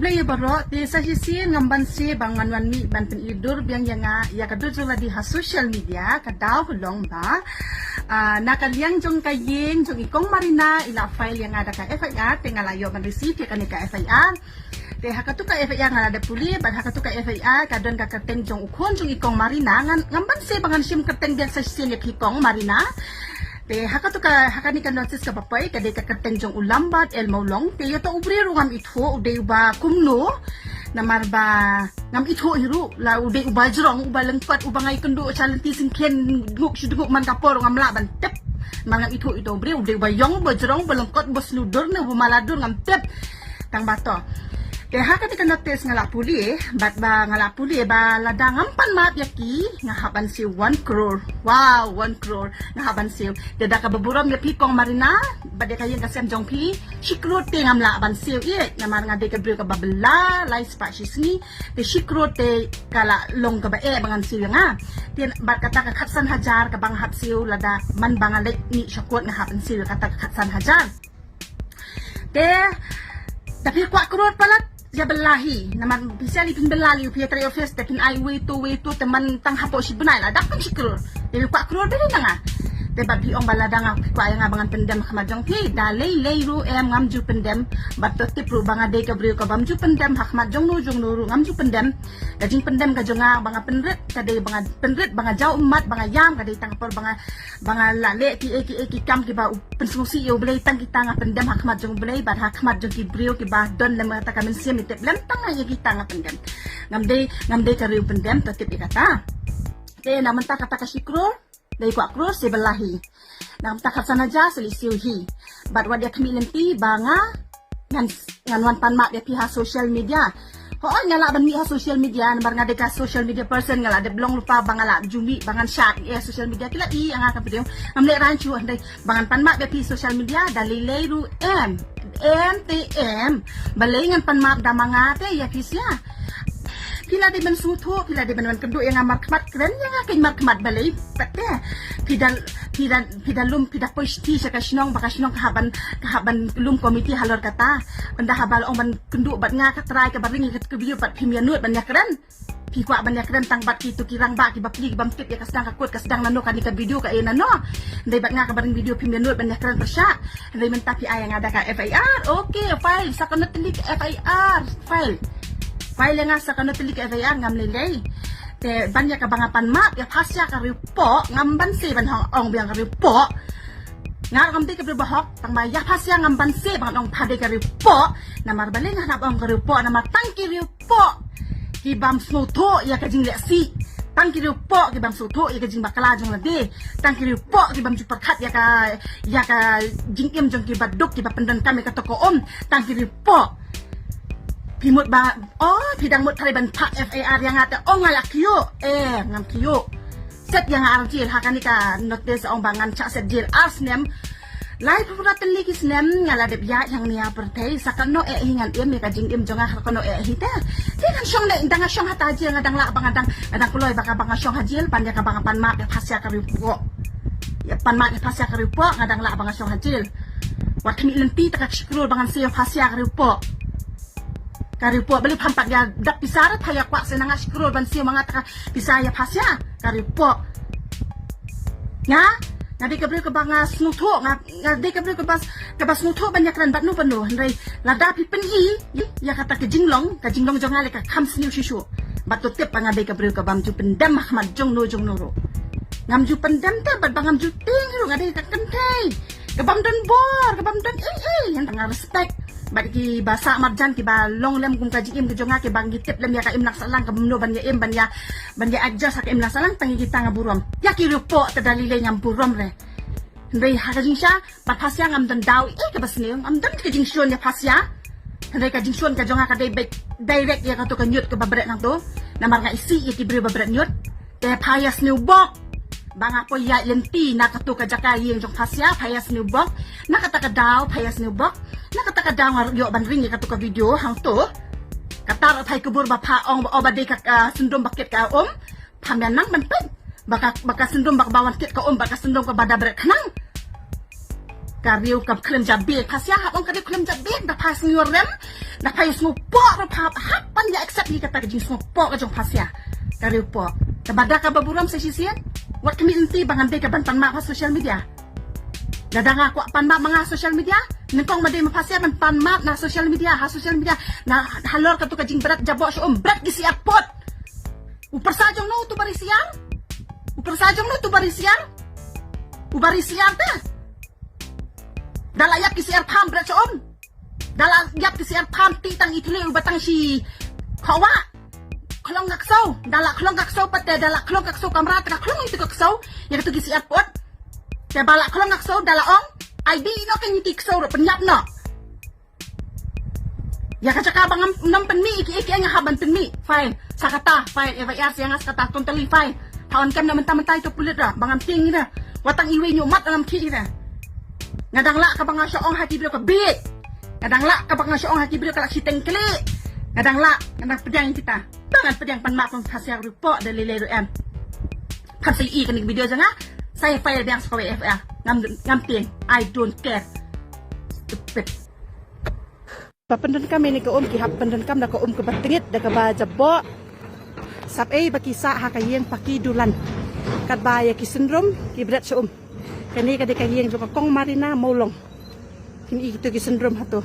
blay baro ti sa hisin ngamban si bangan wan mi ban pen idur biang yanga ya kadul jong di ha social media kadaw long ba nakaliang jong kayeng jong ikong marina ila file yang ada ka FIR tingalayo man receive ya kanika FIR te hakatu ka FIR nga ada puli ban hakatu ka FIR kadon ka kerteng jong ukon jong ikong marina ngamban si bangan sim kerteng biang sa hisin ikong marina te hakani kan notice ka papay kade ka kerteng jong ulambat el maulong te yo to ubri ngam itho uday ba kumno namar ba ngam itho hiru la uday uba jrong uba lengpat uba ngai kendo chalanti singken nguk shuduk man kapor ngam la ban tep mangam itho ubri uday ba yong ba jrong ba lengkot bos ludur na humaladur ngam tep tang bato te hakati kan notice ngala puli bat ba ngala puli ba ladang ampan map yaki ngahaban si 1 crore wow 1 crore ngahaban si deda ka baburam ya pikong marina bade kayen ka sem jong pi shikrote ngamla ban si ye namar ngade ka brio ka babla lai spa shisni te shikrote kala long ka ba bangan si nga ten bat kata ka khatsan hajar ka bang hap siu lada man bangalek ni shakot ngahaban si kata ka khatsan hajar te tapi kwa crore palat ya belahi naman bisa lipin belali upia tray office takin ai way to teman tang hapo si benai lah dakam si krur dewi pak krur beli nga tebat bi ong baladang kwa yang abangan pendem khmajong pi dalai leiru em ngamju pendem batot tipru banga de ka brio ka bamju pendem khmajong nu jong nuru ngamju pendem kajing pendem ka jonga banga penret kade banga penret banga jau umat banga yam kade tang por banga lale ki kam ki ba pensungsi yo belai tang kita nga pendem khmajong belai bat khmajong ki brio ki ba don lem ta kamen sim itep lem tang ya kita nga pendem ngamde ka rio pendem tetep ikata te naman ta kata ka sikrur dari kuat krus sebelahi nam takat sana ja selisiuhi bat wadia kemilinti banga ngan wan pan mak dia pihak social media ho ngala ban mi ha social media namar ngade ka social media person ngala de belum lupa bangala jumi bangan syak social media kila i anga ka video amle ranchu andai bangan pan mak dia pi social media dalileiru MTM balengan pan mak da mangate ya kisya pila di ben sutu pila di ben kendo yang amar kemat keren yang akan mar kemat balai pete pidalum poisti sa kasinong bakasinong kahaban lum komiti halor kata benda habal ong ban kendo bat nga katrai ka baring ke video pat pimianut banyak keren pikwa banyak keren tang bat kitu kirang ba ki bapli bamtip ya kasdang kakut kasdang nano kan ka video ka ina no ndai bat nga ka baring video pimianut banyak keren persya ndai mentapi ay nga ada ka FIR okay file sa kanatlik FIR file nga sa kanatlik FIR ngam lelay te banyak ka bangapan map ya pasya ka ripo ngamban si ban ong biang ka ripo nga kamti ka bahok tang ya pasya ngamban si ban ong pade ka ripo namar baleng hanap ong ka ripo namar tangki ripo kibam snoto ya ka jing lesi tangki ripo kibam soto ya ka jing bakala jong lade tangki ripo kibam juperkat ya ka jing im jong kibaduk kiba pendan kami ka toko om tangki ripo pimut ba pidang mut taliban pak FIR yang ata ngalak kiyo ngam kiyo set yang arjil hakani ka notice ong bangan cak set jil asnem lai puratan lagi snem ngala de ya yang nia pertai sakano hingan im ka jing im jonga hakano hita kan syong le indang syong hata jil ngadang la bangadang kuloy baka banga syong hajil panja ka banga pan mak pasya ka ripo ya pan mak pasya ka ripo ngadang la banga syong hajil wat kami lenti tak syukur bangan siyo pasya ka ripo karipo beli pampak ya dak pisara thaya kwa senanga scroll ban siyo mga taka pisaya pasya karipo nga ngadi kabri ka banga snuto ngadi kabri ka bas snuto banyak ran bat no panu ndai lada pi penhi ya kata ke jinglong jong ale ka kham sniu shishu bat to tip ngadi kabri ka bam ju pendam ahmad jong noro ngam ju pendam ta bat bangam ju ting ngadi ka kentai kabam dan bor kabam dan yang tengah respect bagi bahasa marjan ki ba long lem kum kaji im kejonga ke bang gitip lem ya ka im nak salang ka bumno ban ya im ban ya adjust ka im nak salang tangi kita ngaburom ya ki rupo tadalile nyam burom re ndai hajing sha pat pasya ngam dan daw ka basne am dan ka jing shon ya pasya ndai ka jing shon ka jonga ka direct ya ka to ka nyut ka babret nang to namar nga isi ya ki bre babret nyut te payas new bok banga po ya lenti nakatu ka jaka yeng jong pasya payas new bok nakataka daw payas new bok nakataka daw yo ban ring ka to ka video hang to katar thai kubur ba pha ong ba de ka sundom baket ka phamyan nang ban pet baka sundom bak bawan kit ka baka sundom ka bada brek nang Kariu kap klem jabek pasya hak orang kariu klem jabek dah pas ngurem dah payus ngupok dah pap hapan ya accept ni kata jing ngupok ka jong pasya kariu pok tabada ka baburam sa sisian wat kami inti bangan de ka bantan ma pas social media dadang aku pan ma mga social media nengkong made mapasya man pan ma na social media na halor ka tu ka jing berat jabok so berat gisi apot upar sajong no tu barisiar ubarisiar ta Dala yak kisi pam berat so Dala yak kisi pam ti tang ituli ubatang si kawa klong gakso dala klong gakso pate dala klong gakso kamera ta klong itu gakso ya tu kisi pot te bala klong gakso dala ong ID no kan tikso ro penyap no ya kacaka bangam nam penmi iki nga haban penmi fine sakata fine FIR siang kata totally fine tahun kam na mentah-mentah itu pulit dah bangam ting dah watang iwi nyumat dalam ki dah ngadang la ka banga soong hati bilo ka bit ngadang la ka banga soong hati bilo ka siteng kli ngadang pedang kita bangan pedang pan mak pang hasil rupo dari lele em kan sai kan video janga saya file yang sekolah FR ngam ting I don't care stupid papendan kami ni ka ki hap pendan kam da ka ke batingit da ka ba jabo sap baki sa ha ka yeng paki dulan kat ba ya ki syndrome ki berat so kani kada kayeng jo kong marina molong kini itu ki syndrome hato